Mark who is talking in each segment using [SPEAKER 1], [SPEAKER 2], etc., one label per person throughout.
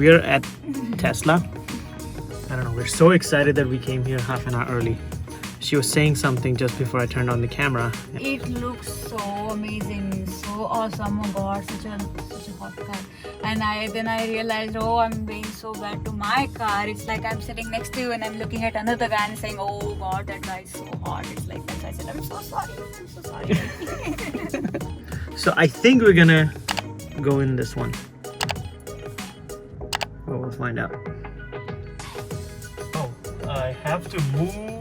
[SPEAKER 1] we're at Tesla. I don't know, we're so excited that we came here half an hour early. She was saying something just before I turned on the camera.
[SPEAKER 2] It looks so amazing, so awesome. Oh god, such a hot car. And then I realized, oh, I'm being so bad to my car. It's like I'm sitting next to you and I'm looking at another guy and saying, oh god, that guy is so hot. It's like that. I said, I'm so sorry.
[SPEAKER 1] So I think we're gonna go in this one. Well, we'll find out. Oh, I have to move.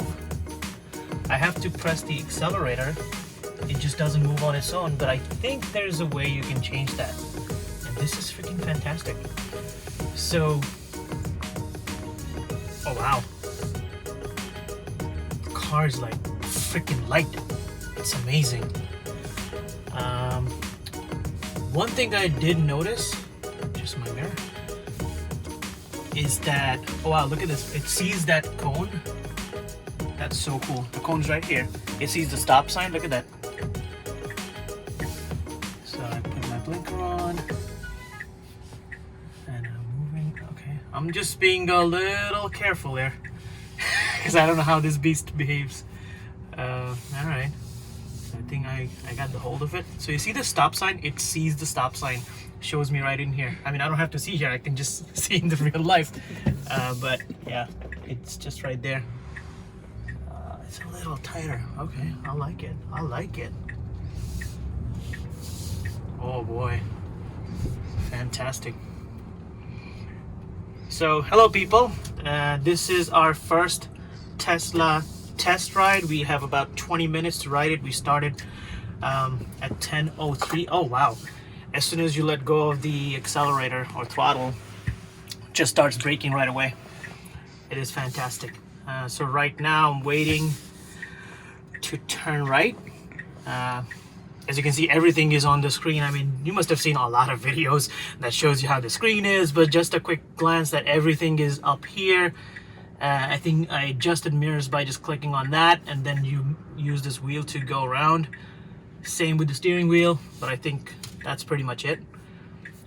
[SPEAKER 1] I have to press the accelerator. It just doesn't move on its own, but I think there's a way you can change that. And this is freaking fantastic. So, oh wow. The car is like freaking light. It's amazing. One thing I did notice, just my mirror, is that, oh wow, look at this. It sees that cone. That's so cool. The cone's right here. It sees the stop sign. Look at that. So I put my blinker on. And I'm moving. Okay. I'm just being a little careful there. Because I don't know how this beast behaves. Alright. So I think I got the hold of it. So you see the stop sign? It sees the stop sign. Shows me right in here. I mean, I don't have to see here. I can just see in the real life. But yeah, it's just right there. It's a little tighter. Okay, I like it. I like it. Oh boy. Fantastic. So, hello people. This is our first Tesla test ride. We have about 20 minutes to ride it. We started at 10:03. Oh wow. As soon as you let go of the accelerator or throttle, it just starts braking right away. It is fantastic. So right now I'm waiting to turn right. As you can see, everything is on the screen. I mean, you must have seen a lot of videos that shows you how the screen is, but just a quick glance that everything is up here. I think I adjusted mirrors by just clicking on that, and then you use this wheel to go around. Same with the steering wheel, but I think that's pretty much it.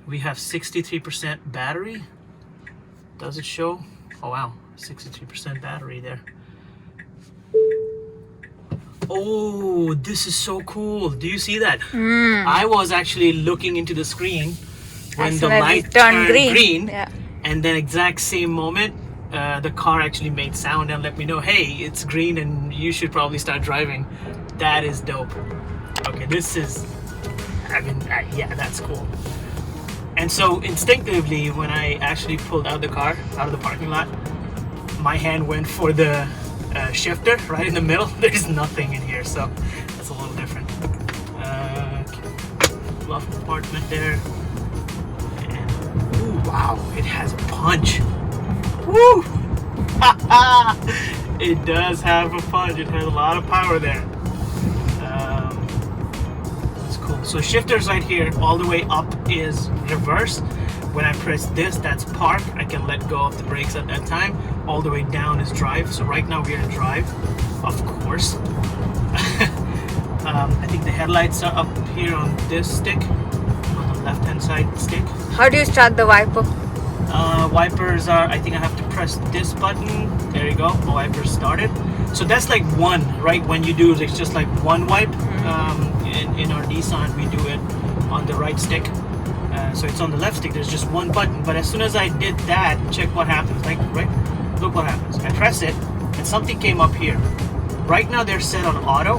[SPEAKER 1] We have 63% battery. Does it show? Oh wow, 63% battery there. Oh, this is so cool. Do you see that? I was actually looking into the screen when the light turned green.
[SPEAKER 2] Yeah.
[SPEAKER 1] And then exact same moment, the car actually made sound and let me know, hey, it's green and you should probably start driving. That is dope. Okay, this is, I mean, yeah, that's cool. And so instinctively, when I actually pulled out the car out of the parking lot, my hand went for the shifter right in the middle. There's nothing in here, so that's a little different. Glove compartment there. And, ooh, wow, it has a punch. Woo! It does have a punch. It has a lot of power there. That's cool. So shifters right here, all the way up is reverse. When I press this, that's park. I can let go of the brakes at that time. All the way down is drive. So right now we're in drive, of course. I think the headlights are up here on this stick, on the left-hand side stick.
[SPEAKER 2] How do you start the wiper?
[SPEAKER 1] Wipers are, I think I have to press this button. There you go, the wipers started. So that's like one, right? When you do it, it's just like one wipe. In our Nissan, we do it on the right stick. So it's on the left stick, there's just one button. But as soon as I did that, check what happens. Like, right? Look what happens. I press it, and something came up here. Right now they're set on auto,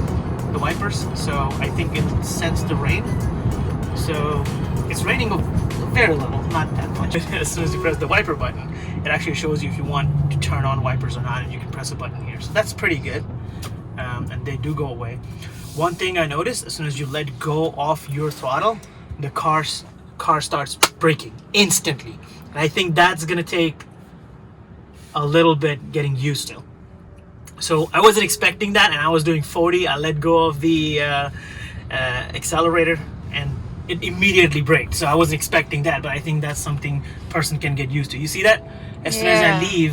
[SPEAKER 1] the wipers. So I think it sensed the rain. So it's raining very little, not that much. As soon as you press the wiper button, it actually shows you if you want to turn on wipers or not, and you can press a button here. So that's pretty good. And they do go away. One thing I noticed, as soon as you let go of your throttle, the car starts braking instantly. And I think that's gonna take a little bit getting used to. So I wasn't expecting that, and I was doing 40. I let go of the accelerator, and it immediately braked. So I wasn't expecting that, but I think that's something person can get used to. You see that? As soon as I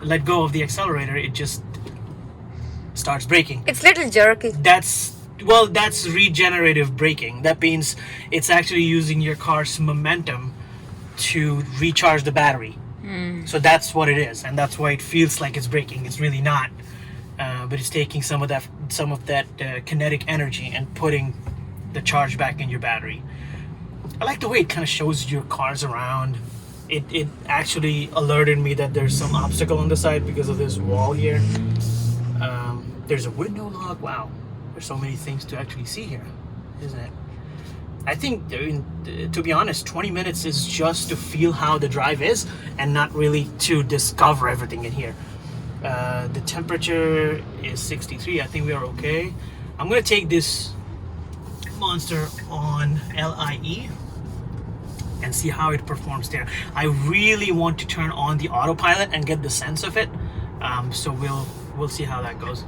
[SPEAKER 1] let go of the accelerator, it just starts braking.
[SPEAKER 2] It's little jerky.
[SPEAKER 1] That's regenerative braking. That means it's actually using your car's momentum to recharge the battery. So that's what it is, and that's why it feels like it's braking. It's really not, but it's taking some of that kinetic energy and putting the charge back in your battery. I like the way it kind of shows your cars around. It actually alerted me that there's some obstacle on the side because of this wall here. There's a window lock. Wow, there's so many things to actually see here, isn't it? I think, to be honest, 20 minutes is just to feel how the drive is and not really to discover everything in here. The temperature is 63. I think we are okay. I'm going to take this monster on LIE and see how it performs there. I really want to turn on the autopilot and get the sense of it. So we'll see how that goes.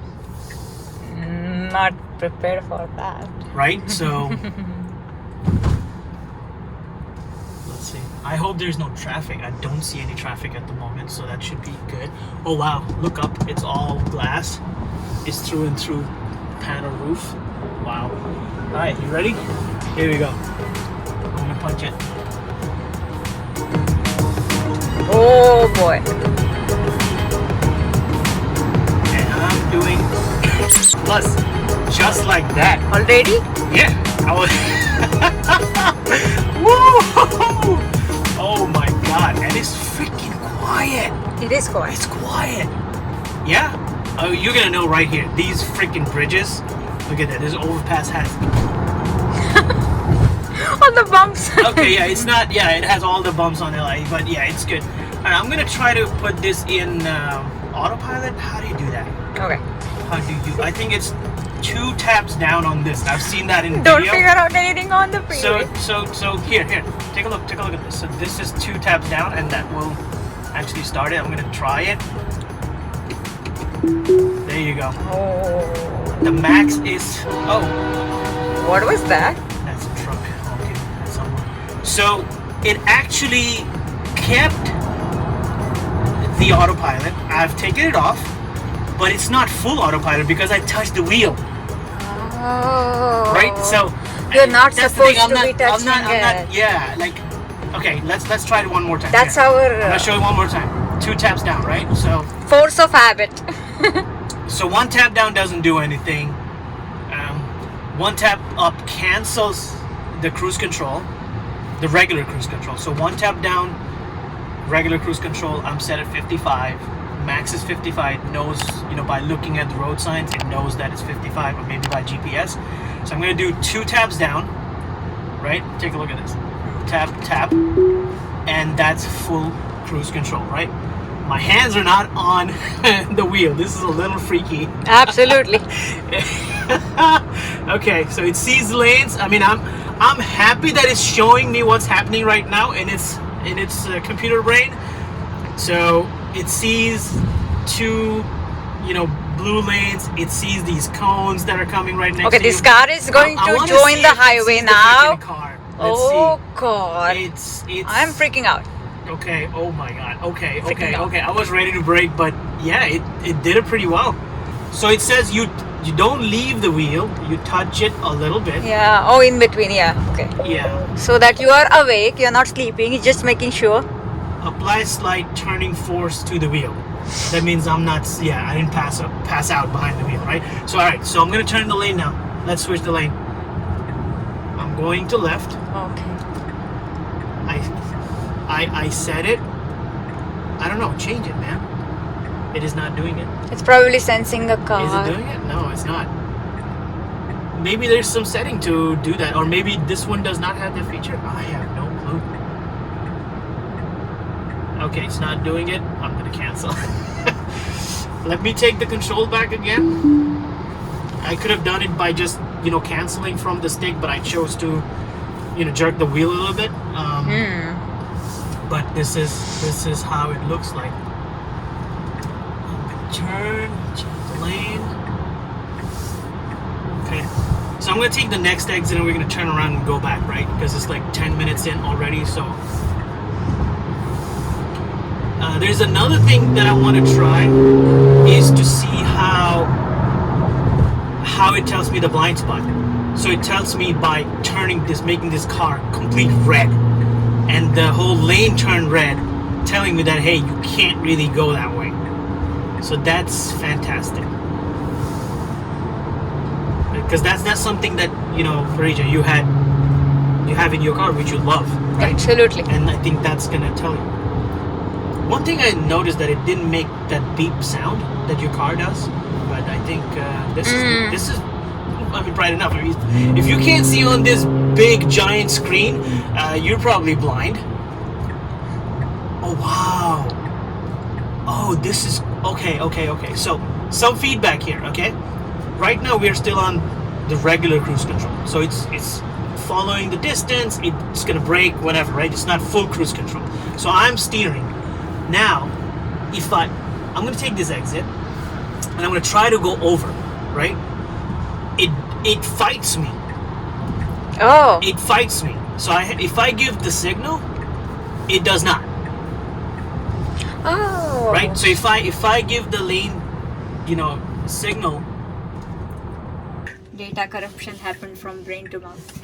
[SPEAKER 2] Not prepared for that.
[SPEAKER 1] Right? So... let's see. I hope there's no traffic. I don't see any traffic at the moment, so that should be good. Oh wow, look up. It's all glass. It's through and through panel roof. Wow. Alright, you ready? Here we go. I'm gonna punch it.
[SPEAKER 2] Oh boy.
[SPEAKER 1] And I'm doing plus just like that.
[SPEAKER 2] Already?
[SPEAKER 1] Yeah. I was woo! Oh my god, and it's freaking quiet.
[SPEAKER 2] It is quiet.
[SPEAKER 1] It's quiet. Yeah? Oh, you're gonna know right here. These freaking bridges. Look at that. This overpass has.
[SPEAKER 2] On the bumps.
[SPEAKER 1] Okay, yeah, it's not. Yeah, it has all the bumps on LA, but yeah, it's good. Alright, I'm gonna try to put this in autopilot. How do you do that?
[SPEAKER 2] Okay.
[SPEAKER 1] How do you? I think it's 2 taps down on this. I've seen that in
[SPEAKER 2] Don't
[SPEAKER 1] video.
[SPEAKER 2] figure out anything on the freeway.
[SPEAKER 1] So here. Take a look at this. So this is 2 taps down, and that will actually start it. I'm gonna try it. There you go.
[SPEAKER 2] Oh.
[SPEAKER 1] The max is. Oh,
[SPEAKER 2] What was that?
[SPEAKER 1] that's a truck. Okay, that's someone. So it actually kept the autopilot. I've taken it off, but it's not full autopilot because I touched the wheel.
[SPEAKER 2] Oh.
[SPEAKER 1] Right? So
[SPEAKER 2] You're not
[SPEAKER 1] that's the
[SPEAKER 2] supposed
[SPEAKER 1] thing,
[SPEAKER 2] to be touching
[SPEAKER 1] I'm not,
[SPEAKER 2] it.
[SPEAKER 1] yeah, like, okay, let's try it one more time.
[SPEAKER 2] That's
[SPEAKER 1] Here.
[SPEAKER 2] our
[SPEAKER 1] I'm gonna show you one more time. 2 taps down, right? So
[SPEAKER 2] force of habit.
[SPEAKER 1] 1 tap down doesn't do anything. 1 tap up cancels the cruise control, the regular cruise control. So 1 tap down, regular cruise control. I'm set at 55. Max is 55. It knows, by looking at the road signs, it knows that it's 55, or maybe by GPS. So I'm gonna do 2 taps down. Right? Take a look at this. Tap, tap, and that's full cruise control. Right? My hands are not on the wheel. This is a little freaky.
[SPEAKER 2] Absolutely.
[SPEAKER 1] Okay, so it sees lanes. I mean, I'm happy that it's showing me what's happening right now in its computer brain. So it sees 2, blue lanes. It sees these cones that are coming right next to you.
[SPEAKER 2] Okay, this car is going
[SPEAKER 1] I
[SPEAKER 2] to
[SPEAKER 1] wanna
[SPEAKER 2] join
[SPEAKER 1] see
[SPEAKER 2] the
[SPEAKER 1] if it
[SPEAKER 2] highway
[SPEAKER 1] sees the
[SPEAKER 2] now.
[SPEAKER 1] freaking car. Let's
[SPEAKER 2] Oh
[SPEAKER 1] see.
[SPEAKER 2] god.
[SPEAKER 1] It's
[SPEAKER 2] I'm freaking out.
[SPEAKER 1] okay. Oh my god. Okay.
[SPEAKER 2] Freaking out.
[SPEAKER 1] I was ready to brake, but yeah, it did it pretty well. So it says you don't leave the wheel, you touch it a little bit.
[SPEAKER 2] Yeah. Oh, in between. Yeah. Okay.
[SPEAKER 1] Yeah.
[SPEAKER 2] So that you are awake, you're not sleeping. It's just making sure.
[SPEAKER 1] Apply slight turning force to the wheel. That means I'm not. Yeah, I didn't pass out behind the wheel, right? So all right. So I'm gonna turn the lane now. Let's switch the lane. I'm going to left.
[SPEAKER 2] Okay.
[SPEAKER 1] I set it. I don't know. Change it, man. It is not doing it.
[SPEAKER 2] It's probably sensing the car.
[SPEAKER 1] Is it doing it? No, it's not. Maybe there's some setting to do that, or maybe this one does not have that feature. I have no clue. Okay, it's not doing it. I'm gonna cancel. Let me take the control back again. I could have done it by just canceling from the stick, but I chose to jerk the wheel a little bit. But this is how it looks like. I'm gonna turn, change the lane. Okay, so I'm gonna take the next exit and we're gonna turn around and go back, right? Because it's like 10 minutes in already. So there's another thing that I want to try is to see how it tells me the blind spot. So it tells me by making this car complete red. and the whole lane turned red, telling me that, hey, you can't really go that way. So that's fantastic. Because that's something that, Regina, you have in your car, which you love, right?
[SPEAKER 2] Absolutely.
[SPEAKER 1] And I think that's gonna tell you. One thing I noticed that it didn't make that beep sound that your car does, but I think this is bright enough. I mean, if you can't see on this big giant screen, you're probably blind. Oh wow. Oh, this is okay. So some feedback here, okay? Right now we are still on the regular cruise control, so it's following the distance. It's gonna brake whenever, right? It's not full cruise control. So I'm steering. Now, if I'm gonna take this exit and I'm gonna try to go over, right? It fights me.
[SPEAKER 2] Oh.
[SPEAKER 1] It fights me. So if I give the signal, it does not.
[SPEAKER 2] Oh.
[SPEAKER 1] Right? So if I give the lane, signal.
[SPEAKER 2] Data corruption happened from brain to mouth.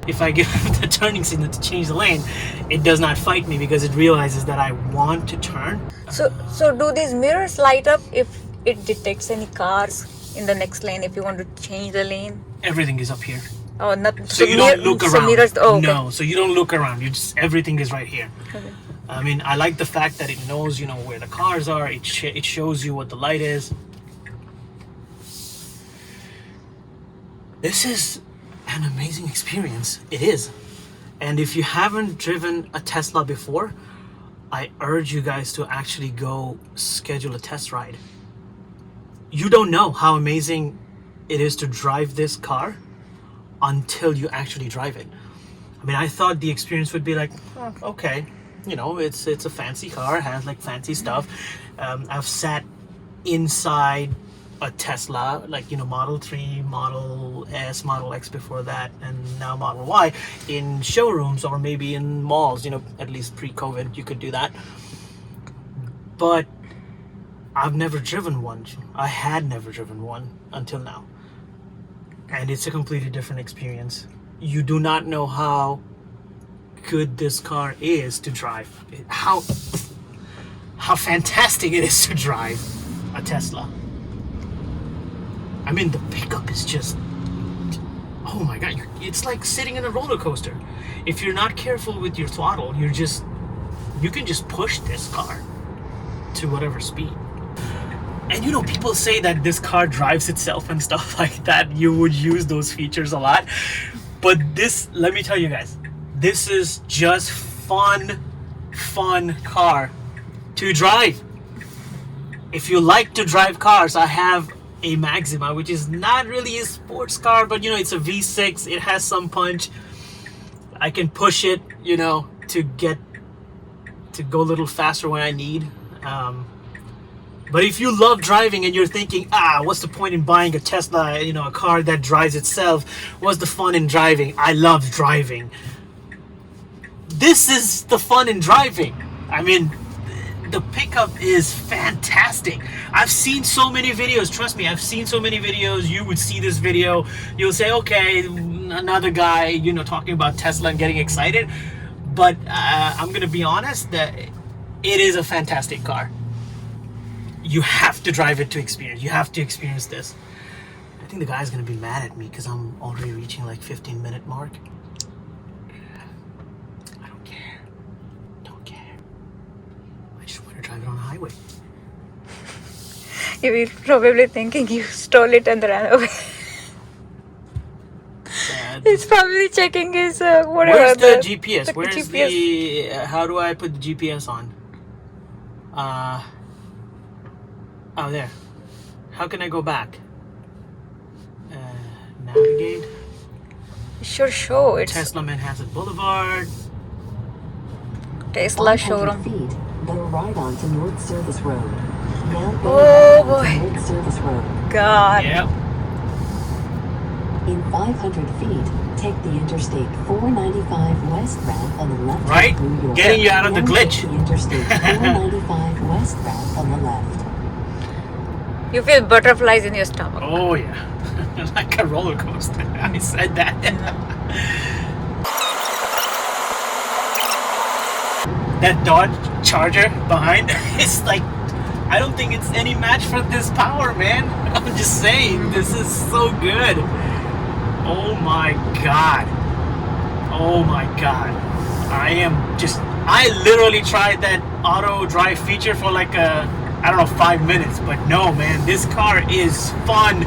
[SPEAKER 1] If I give the turning signal to change the lane, it does not fight me because it realizes that I want to turn.
[SPEAKER 2] So do these mirrors light up if it detects any cars in the next lane if you want to change the lane?
[SPEAKER 1] Everything is up here.
[SPEAKER 2] Oh, not
[SPEAKER 1] So you don't look around.
[SPEAKER 2] So mirrors, okay.
[SPEAKER 1] No, so you don't look around. Everything is right here.
[SPEAKER 2] Okay.
[SPEAKER 1] I mean, I like the fact that it knows, where the cars are. It shows you what the light is. This is an amazing experience. It is. And if you haven't driven a Tesla before, I urge you guys to actually go schedule a test ride. You don't know how amazing it is to drive this car until you actually drive it. I mean, I thought the experience would be like, okay, it's a fancy car, it has like fancy stuff. I've sat inside a Tesla, like, Model 3, Model S, Model X before that, and now Model Y in showrooms or maybe in malls, at least pre-COVID, you could do that. But I've never driven one. I had never driven one until now. And it's a completely different experience. You do not know how good this car is to drive. How fantastic it is to drive a Tesla. I mean, the pickup is just, oh my God, it's like sitting in a roller coaster. If you're not careful with your throttle, you can just push this car to whatever speed. And people say that this car drives itself and stuff like that. You would use those features a lot. But let me tell you guys, this is just fun car to drive. If you like to drive cars, I have a Maxima, which is not really a sports car, but it's a V6. It has some punch. I can push it, to go a little faster when I need. But if you love driving and you're thinking, what's the point in buying a Tesla, a car that drives itself? What's the fun in driving? I love driving. This is the fun in driving. I mean, the pickup is fantastic. I've seen so many videos. Trust me, I've seen so many videos. You would see this video. You'll say, okay, another guy, talking about Tesla and getting excited. But I'm going to be honest that it is a fantastic car. You have to drive it to experience. You have to experience this. I think the guy's going to be mad at me because I'm already reaching like 15-minute mark. I don't care. I just want to drive it on the highway.
[SPEAKER 2] You're probably thinking you stole it and ran away. He's probably checking his whatever.
[SPEAKER 1] Where's the GPS?
[SPEAKER 2] The
[SPEAKER 1] Where's
[SPEAKER 2] GPS?
[SPEAKER 1] how do I put the GPS on? Oh, there. How can I go back? Navigate.
[SPEAKER 2] Sure, show it's
[SPEAKER 1] Tesla Manhasset Boulevard.
[SPEAKER 2] Tesla showroom.
[SPEAKER 3] Feet, then right on to North Service Road. Now
[SPEAKER 2] Oh,
[SPEAKER 3] go
[SPEAKER 2] boy.
[SPEAKER 3] to North Service Road.
[SPEAKER 2] God.
[SPEAKER 1] Yep.
[SPEAKER 3] In 500 feet, take the Interstate 495 west ramp on the left.
[SPEAKER 1] Right?
[SPEAKER 3] New York.
[SPEAKER 1] Getting you out of the
[SPEAKER 3] Then
[SPEAKER 1] glitch.
[SPEAKER 3] take the Interstate 495 west ramp on the left.
[SPEAKER 2] You feel butterflies in your stomach.
[SPEAKER 1] Oh yeah. Like a roller coaster. I said that. that Dodge Charger behind is like, I don't think it's any match for this power, man. I'm just saying, this is so good. Oh my god. Oh my god. I literally tried that auto drive feature for like I don't know, 5 minutes, but no, man, this car is fun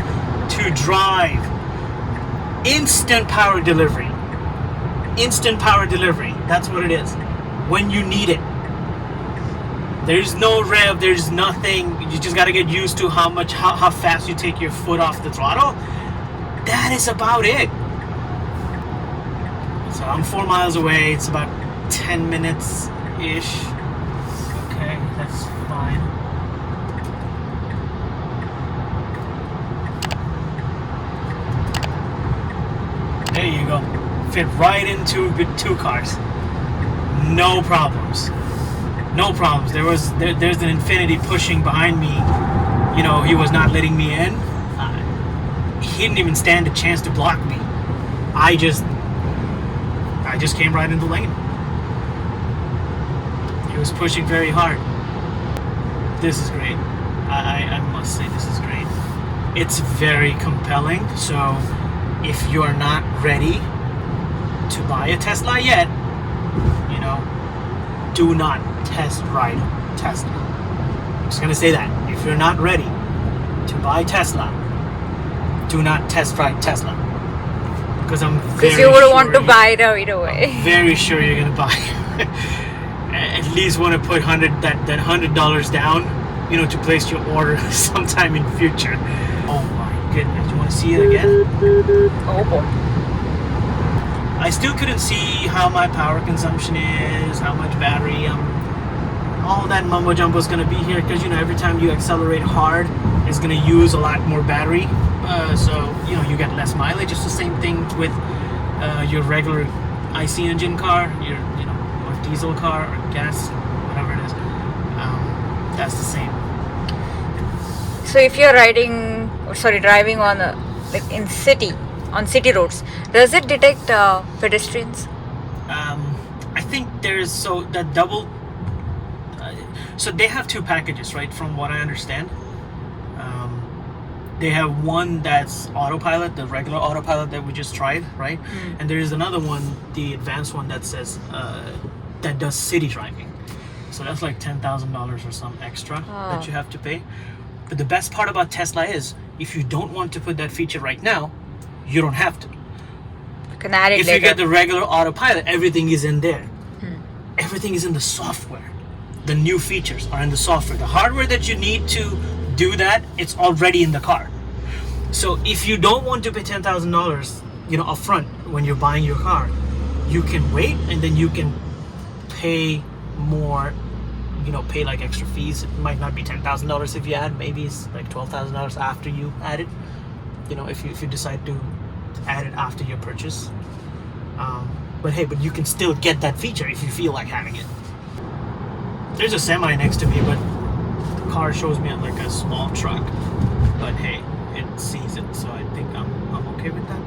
[SPEAKER 1] to drive. Instant power delivery. Instant power delivery. That's what it is. When you need it. There's no rev, there's nothing. You just got to get used to how fast you take your foot off the throttle. That is about it. So I'm 4 miles away. It's about 10 minutes-ish. Okay, that's fine. There you go. Fit right into two cars. No problems. No problems. There's an Infinity pushing behind me. You know, he was not letting me in. He didn't even stand a chance to block me. I just came right into the lane. He was pushing very hard. This is great. I must say this is great. It's very compelling. So if you're not ready to buy a Tesla yet, you know, do not test ride Tesla. I'm just gonna say that. If you're not ready to buy Tesla, do not test ride Tesla. Because
[SPEAKER 2] you would want to buy it right away.
[SPEAKER 1] I'm very sure you're gonna buy it. At least want to put that $100 down, you know, to place your order sometime in future. Oh my goodness, you want to see it again?
[SPEAKER 2] Oh boy.
[SPEAKER 1] I still couldn't see how my power consumption is, how much battery. All that mumbo jumbo is going to be here because, you know, every time you accelerate hard, it's going to use a lot more battery. So, you know, you get less mileage. It's the same thing with your regular IC engine car, your, you know, or diesel car or gas, whatever it is. That's the same.
[SPEAKER 2] So if you're driving on on city roads, does it detect pedestrians?
[SPEAKER 1] I think there's that double. So they have two packages, right? From what I understand, they have one that's autopilot, the regular autopilot that we just tried, right? And there is another one, the advanced one that says that does city driving. So that's like $10,000 or some extra that you have to pay. But the best part about Tesla is, if you don't want to put that feature right now, you don't have to.
[SPEAKER 2] You can add it
[SPEAKER 1] if
[SPEAKER 2] later.
[SPEAKER 1] you get the regular autopilot, everything is in there. Everything is in the software. The new features are in the software. The hardware that you need to do that, it's already in the car. So if you don't want to pay $10,000, you know, upfront when you're buying your car, you can wait and then you can pay more. You know, pay like extra fees. It might not be $10,000 if you add. Maybe it's like $12,000 after you add it. You know, if you decide to add it after your purchase. But hey, you can still get that feature if you feel like having it. There's a semi next to me, but the car shows me like a small truck. But hey, it sees it, so I think I'm okay with that.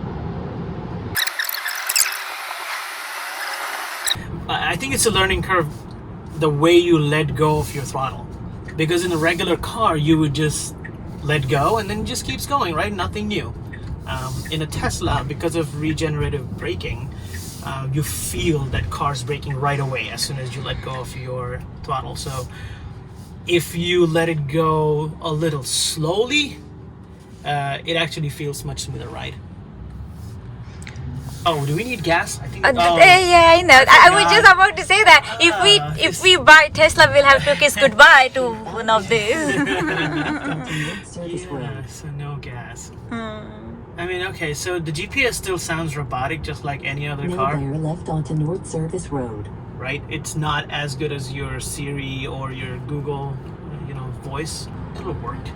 [SPEAKER 1] I think it's a learning curve, the way you let go of your throttle. Because in a regular car, you would just let go and then it just keeps going, right? Nothing new. In a Tesla, because of regenerative braking, you feel that car's braking right away as soon as you let go of your throttle. So if you let it go a little slowly, it actually feels much smoother ride. Oh, do we need gas? I think.
[SPEAKER 2] Yeah, I know. I was just about to say that if we buy Tesla, we'll have to kiss goodbye to one of these.
[SPEAKER 1] Yeah, so no gas. I mean, okay, so the GPS still sounds robotic, just like any other car.
[SPEAKER 3] Now bear left onto North Service Road.
[SPEAKER 1] Right? It's not as good as your Siri or your Google, you know, voice. It'll work.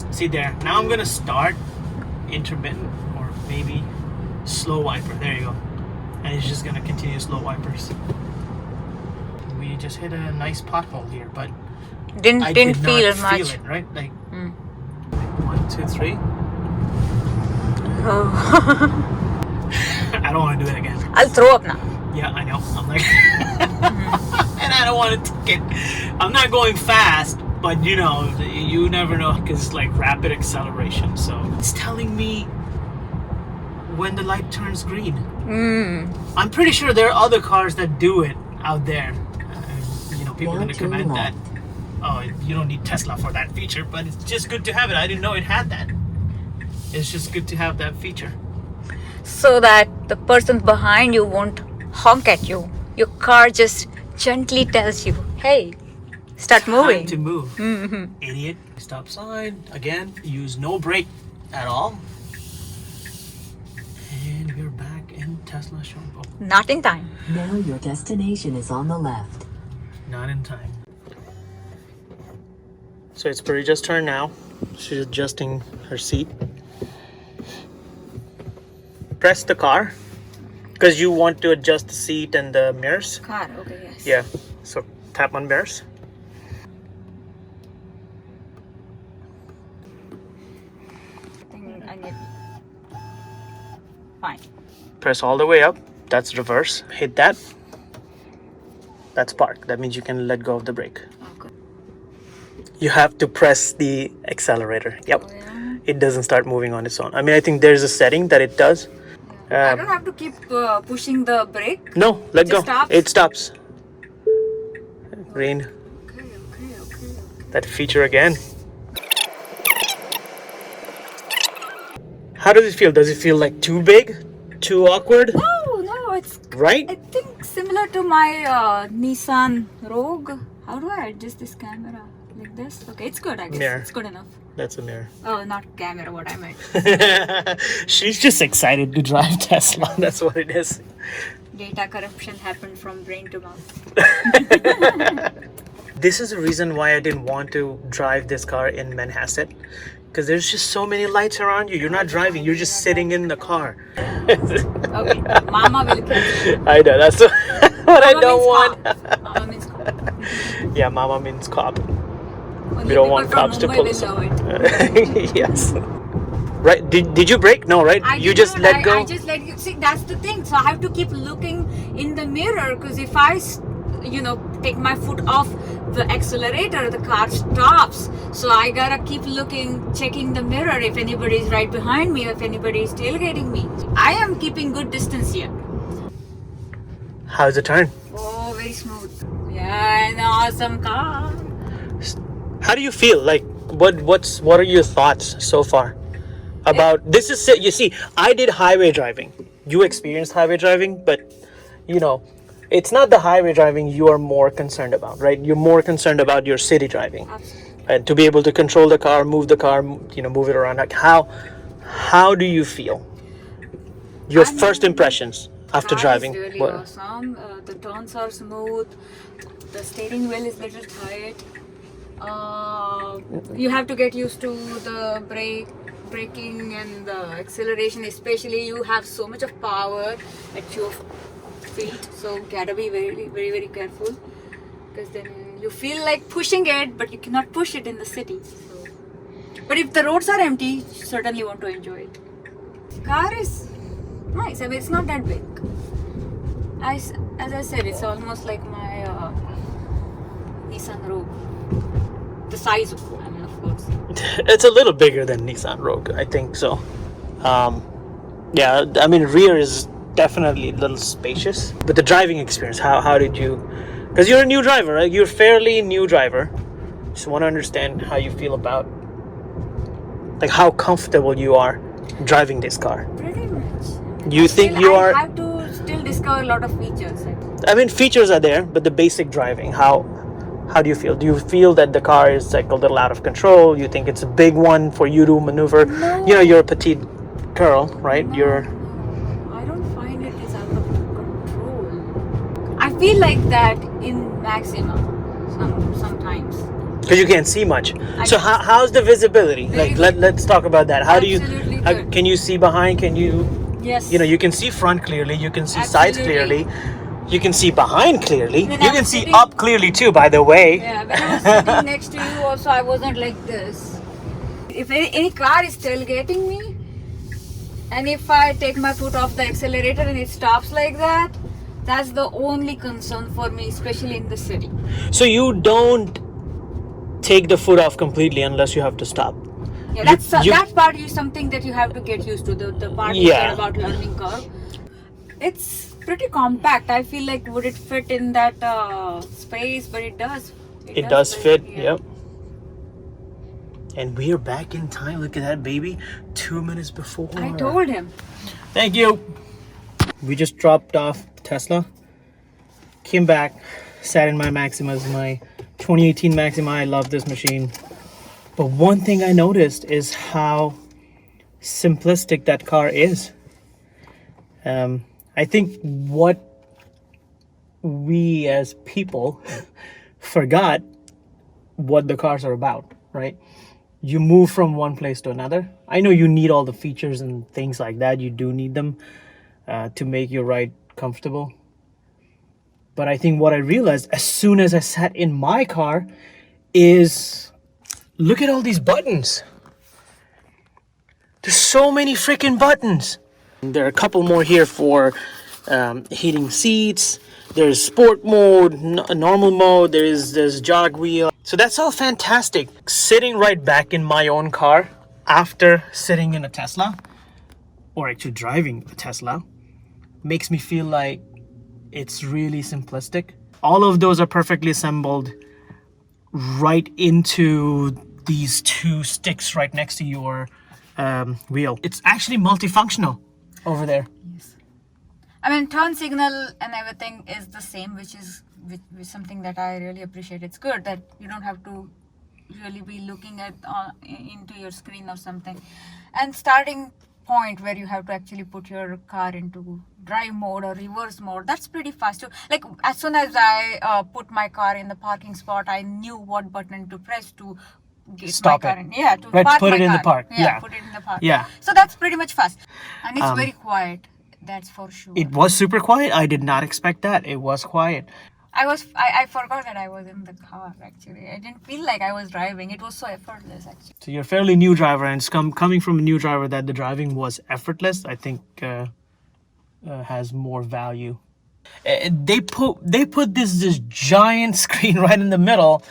[SPEAKER 1] See there. Now I'm gonna start intermittent or maybe slow wiper. There you go. And it's just gonna continue slow wipers. We just hit a nice pothole here, but
[SPEAKER 2] didn't
[SPEAKER 1] did
[SPEAKER 2] feel
[SPEAKER 1] not
[SPEAKER 2] much.
[SPEAKER 1] feel it, right? Like 1, 2, 3.
[SPEAKER 2] Oh.
[SPEAKER 1] I don't want to do it again.
[SPEAKER 2] I'll throw up now.
[SPEAKER 1] Yeah, I know. I'm like, and I don't want to take it. I'm not going fast, but you know, you never know because it's like rapid acceleration. So it's telling me when the light turns green. I'm pretty sure there are other cars that do it out there. You know, people are going to comment that, oh, you don't need Tesla for that feature, but it's just good to have it. I didn't know it had that. It's just good to have that feature.
[SPEAKER 2] So that the person behind you won't honk at you. Your car just gently tells you, hey, start moving.
[SPEAKER 1] Time to move. Idiot. Stop sign. Again, use no brake at all. And we're back in Tesla showroom. Oh,
[SPEAKER 2] Not in time.
[SPEAKER 3] Now your destination is on the left.
[SPEAKER 1] not in time. So it's Parija's turn now. She's adjusting her seat. Press the car because you want to adjust the seat and the mirrors.
[SPEAKER 2] Car, okay, yes.
[SPEAKER 1] Yeah, so tap on mirrors.
[SPEAKER 2] I think I need... Fine.
[SPEAKER 1] Press all the way up. That's reverse. Hit that. That's park. That means you can let go of the brake.
[SPEAKER 2] Okay.
[SPEAKER 1] You have to press the accelerator. Yep.
[SPEAKER 2] Oh, yeah.
[SPEAKER 1] It doesn't start moving on its own. I mean, I think there's a setting that it does.
[SPEAKER 2] I don't have to keep pushing the brake.
[SPEAKER 1] No, let go.
[SPEAKER 2] Just stops?
[SPEAKER 1] It stops. Green.
[SPEAKER 2] Okay.
[SPEAKER 1] That feature again. How does it feel? Does it feel like too big? Too awkward?
[SPEAKER 2] No, it's...
[SPEAKER 1] Right?
[SPEAKER 2] I think similar to my Nissan Rogue. How do I adjust this camera? Like this? Okay, it's good, I guess.
[SPEAKER 1] Mirror.
[SPEAKER 2] It's good enough.
[SPEAKER 1] That's a mirror.
[SPEAKER 2] Oh, not camera, what I meant.
[SPEAKER 1] She's just excited to drive Tesla. That's what it is.
[SPEAKER 2] Data corruption happened from brain to mouth.
[SPEAKER 1] This is the reason why I didn't want to drive this car in Manhasset. Because there's just so many lights around you. You're not driving, you're just sitting in the car.
[SPEAKER 2] Okay, Mama will catch you.
[SPEAKER 1] I know, that's what I
[SPEAKER 2] Mama
[SPEAKER 1] don't
[SPEAKER 2] means
[SPEAKER 1] want.
[SPEAKER 2] cop. Mama means cop.
[SPEAKER 1] Yeah, Mama means cop.
[SPEAKER 2] Only
[SPEAKER 1] We don't
[SPEAKER 2] people
[SPEAKER 1] want
[SPEAKER 2] from
[SPEAKER 1] cops to
[SPEAKER 2] Mumbai
[SPEAKER 1] pull
[SPEAKER 2] will
[SPEAKER 1] us
[SPEAKER 2] know
[SPEAKER 1] over.
[SPEAKER 2] it.
[SPEAKER 1] Yes. Right, did you brake? No, right? You just let go?
[SPEAKER 2] I just let you. See, that's the thing. So I have to keep looking in the mirror because if I, take my foot off the accelerator, the car stops. So I gotta keep looking, checking the mirror if anybody's right behind me or if anybody's tailgating me. I am keeping good distance here.
[SPEAKER 1] How's the turn?
[SPEAKER 2] Oh, very smooth. Yeah, an awesome car.
[SPEAKER 1] How do you feel? Like, what are your thoughts so far about this? Is you see, I did highway driving. You experienced highway driving, but it's not the highway driving you are more concerned about, right? You're more concerned about your city driving.
[SPEAKER 2] Absolutely.
[SPEAKER 1] And to be able to control the car, move the car, move it around. Like how do you feel? Your first impressions after driving.
[SPEAKER 2] Is really awesome. The turns are smooth. The steering wheel is little tight. You have to get used to the braking and the acceleration. Especially, you have so much of power at your feet, so gotta be very, very, very careful because then you feel like pushing it, but you cannot push it in the city. So. But if the roads are empty, you certainly want to enjoy it. Car is nice. I mean, it's not that big. As I said, it's almost like my Nissan Rogue. The size of course.
[SPEAKER 1] It's a little bigger than Nissan Rogue, I think so. Yeah, I mean, rear is definitely a little spacious, but the driving experience, how did you, because you're a new driver, right? You're a fairly new driver, just want to understand how you feel about, like, how comfortable you are driving this car.
[SPEAKER 2] Pretty much.
[SPEAKER 1] You think you are?
[SPEAKER 2] I have to still discover a lot of features.
[SPEAKER 1] I mean, features are there, but the basic driving, how do you feel? Do you feel that the car is like a little out of control? You think it's a big one for you to maneuver?
[SPEAKER 2] No.
[SPEAKER 1] You're a petite girl, right?
[SPEAKER 2] No.
[SPEAKER 1] You're
[SPEAKER 2] I don't find it is out of control. I feel like that in Maxima sometimes.
[SPEAKER 1] because you can't see much.
[SPEAKER 2] I
[SPEAKER 1] So
[SPEAKER 2] can't.
[SPEAKER 1] how's the visibility?
[SPEAKER 2] Very
[SPEAKER 1] Like
[SPEAKER 2] good.
[SPEAKER 1] let's talk about that. How
[SPEAKER 2] Absolutely
[SPEAKER 1] do you
[SPEAKER 2] good.
[SPEAKER 1] can you see behind? Can you
[SPEAKER 2] Yes.
[SPEAKER 1] you can see front clearly, you can see sides
[SPEAKER 2] Absolutely.
[SPEAKER 1] clearly, you can see behind clearly,
[SPEAKER 2] When
[SPEAKER 1] you
[SPEAKER 2] I
[SPEAKER 1] can
[SPEAKER 2] was
[SPEAKER 1] see
[SPEAKER 2] sitting-
[SPEAKER 1] up clearly too, by the way.
[SPEAKER 2] Yeah, when I was sitting next to you also, I wasn't like this. If any car is tailgating me, and if I take my foot off the accelerator and it stops like that, That's the only concern for me, especially in the city.
[SPEAKER 1] So you don't take the foot off completely unless you have to stop.
[SPEAKER 2] Yeah,
[SPEAKER 1] You-
[SPEAKER 2] that part is something that you have to get used to. The part you
[SPEAKER 1] Yeah.
[SPEAKER 2] said about learning curve. It's pretty compact. I feel like would it fit in that space, but it does.
[SPEAKER 1] It does fit.
[SPEAKER 2] yeah.
[SPEAKER 1] Yep. And we are back in time. Look at that, baby. 2 minutes before.
[SPEAKER 2] I told him.
[SPEAKER 1] Thank you. We just dropped off Tesla. Came back, sat in my Maxima, my 2018 Maxima. I love this machine. But one thing I noticed is how simplistic that car is. I think what we as people forgot what the cars are about, right? You move from one place to another. I know you need all the features and things like that. You do need them to make your ride comfortable. But I think what I realized as soon as I sat in my car is look at all these buttons. There's so many freaking buttons. There are a couple more here for heating seats. There's sport mode, normal mode. There's jog wheel. So that's all fantastic. Sitting right back in my own car after sitting in a Tesla, or actually driving a Tesla, makes me feel like it's really simplistic. All of those are perfectly assembled right into these two sticks right next to your wheel. It's actually multifunctional over there.
[SPEAKER 2] Yes. I mean, turn signal and everything is the same, which is something that I really appreciate. It's good that you don't have to really be looking at into your screen or something. And starting point where you have to actually put your car into drive mode or reverse mode, that's pretty fast too. Like as soon as I put my car in the parking spot, I knew what button to press to get
[SPEAKER 1] Stop
[SPEAKER 2] my car
[SPEAKER 1] it.
[SPEAKER 2] in. Yeah, to
[SPEAKER 1] Right,
[SPEAKER 2] park
[SPEAKER 1] put
[SPEAKER 2] my
[SPEAKER 1] it in
[SPEAKER 2] car.
[SPEAKER 1] the park. Yeah.
[SPEAKER 2] Put it in the park.
[SPEAKER 1] Yeah.
[SPEAKER 2] So that's pretty much fast, and it's very quiet. That's for sure.
[SPEAKER 1] It was super quiet. I did not expect that. It was quiet.
[SPEAKER 2] I forgot that I was in the car actually. I didn't feel like I was driving. It was so effortless actually.
[SPEAKER 1] So you're a fairly new driver, and it's coming from a new driver that the driving was effortless. I think has more value. They put this giant screen right in the middle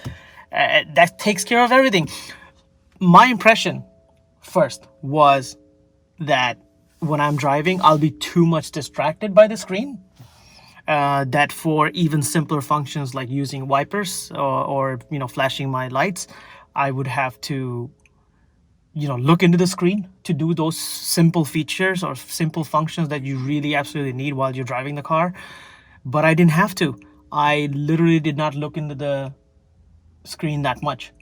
[SPEAKER 1] that takes care of everything. My impression first was that when I'm driving, I'll be too much distracted by the screen. That for even simpler functions like using wipers or flashing my lights, I would have to look into the screen to do those simple features or simple functions that you really absolutely need while you're driving the car. But I didn't have to. I literally did not look into the screen that much.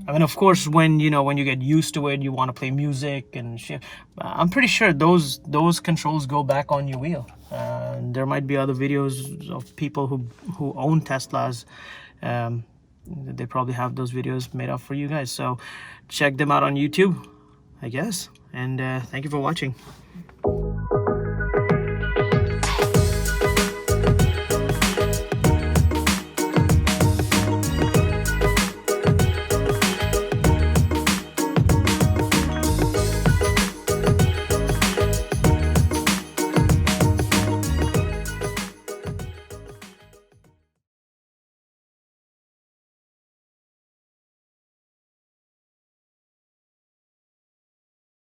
[SPEAKER 1] I mean, of course, when you get used to it, you want to play music and shit. I'm pretty sure those controls go back on your wheel. There might be other videos of people who own Teslas. They probably have those videos made up for you guys. So check them out on YouTube, I guess. And thank you for watching.